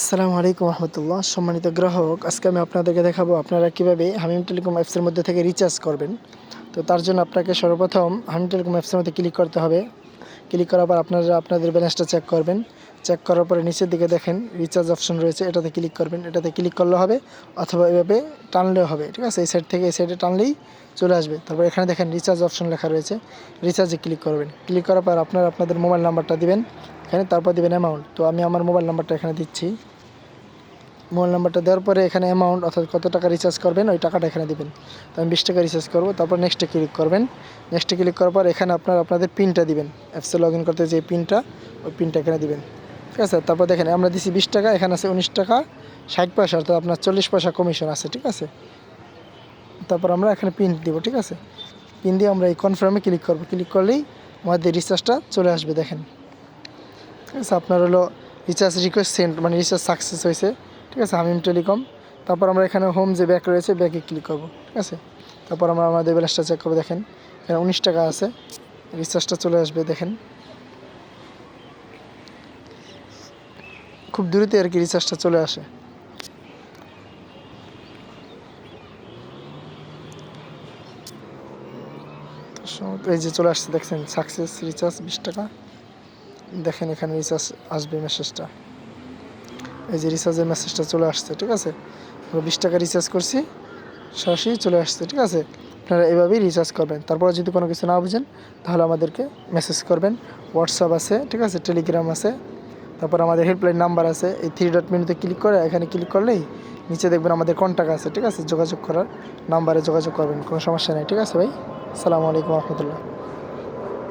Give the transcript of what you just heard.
আসসালামু আলাইকুম রহমতুল্লাহ। সম্মানিত গ্রাহক, আজকে আমি আপনাদেরকে দেখাবো আপনারা কিভাবে হামিম টেলিকম অ্যাপসের মধ্যে থেকে রিচার্জ করবেন। তো তার জন্য আপনাকে সর্বপ্রথম হামিম টেলিকম অ্যাপসের মধ্যে ক্লিক করতে হবে। ক্লিক করার পর আপনারা আপনাদের ব্যালেন্সটা চেক করবেন। চেক করার পরে নিচের দিকে দেখেন রিচার্জ অপশন রয়েছে, এটাতে ক্লিক করবেন। এটাতে ক্লিক করলে হবে অথবা এভাবে টানলেও হবে, ঠিক আছে। এই সাইড থেকে এই সাইডে টানলেই চলে আসবে। তারপর এখানে দেখেন রিচার্জ অপশন লেখা রয়েছে, রিচার্জে ক্লিক করবেন। ক্লিক করার পর আপনারা আপনাদের মোবাইল নাম্বারটা দিবেন এখানে, তারপর দিবেন অ্যামাউন্ট। তো আমি আমার মোবাইল নাম্বারটা এখানে দিচ্ছি। মোবাইল নাম্বারটা দেওয়ার পরে এখানে অ্যামাউন্ট অর্থাৎ কত টাকা রিচার্জ করবেন ওই টাকাটা এখানে দিবেন। তো আমি 20 টাকা রিচার্জ করবো। তারপর নেক্সটে ক্লিক করবেন। নেক্সটে ক্লিক করার পর এখানে আপনাদের পিনটা দিবেন, অ্যাপসে লগ ইন করতে যে পিনটা, ওই পিনটা এখানে দিবেন, ঠিক আছে। তারপর দেখেন আমরা দিছি 20 টাকা, এখানে আছে 19 টাকা 60 পয়সা, অর্থাৎ আপনার 40 পয়সা কমিশন আছে, ঠিক আছে। তারপর আমরা এখানে পিন দিব, ঠিক আছে। পিন দিয়ে আমরা এই কনফার্মে ক্লিক করবো। ক্লিক করলেই আমাদের রিচার্জটা চলে আসবে, দেখেন, ঠিক আছে। আপনার হলো রিচার্জ রিকোয়েস্ট সেন্ড, মানে রিচার্জ সাকসেস হয়েছে, ঠিক আছে, হামিম টেলিকম। তারপর আমরা এখানে হোম যে ব্যাক রয়েছে, ব্যাকে ক্লিক করব, ঠিক আছে। তারপর আমরা আমাদের ব্যালেন্সটা চেক করবো। দেখেন এখানে 19 টাকা আছে, রিচার্জটা চলে আসবে, দেখেন খুব দ্রুতই আর কি রিচার্জটা চলে আসে। এই যে চলে আসছে, দেখছেন সাকসেস রিচার্জ 20 টাকা। দেখেন এখানে রিচার্জ আসবে মেসেজটা, এই যে রিচার্জের মেসেজটা চলে আসছে, ঠিক আছে। আমরা 20 টাকা রিচার্জ করছি, সরাসরি চলে আসছে, ঠিক আছে। আপনারা এভাবেই রিচার্জ করবেন। তারপরে যদি কোনো কিছু না বুঝেন তাহলে আমাদেরকে মেসেজ করবেন। হোয়াটসঅ্যাপ আছে, ঠিক আছে, টেলিগ্রাম আছে, তারপর আমাদের হেল্পলাইন নাম্বার আছে। এই 3 ডট মেনুতে ক্লিক করে এখানে ক্লিক করলেই নিচে দেখবেন আমাদের কন্ট্যাক্ট আছে, ঠিক আছে। যোগাযোগ করার নাম্বারে যোগাযোগ করবেন, কোনো সমস্যা নেই, ঠিক আছে ভাই। আসসালামু আলাইকুম রহমতুল্লাহ।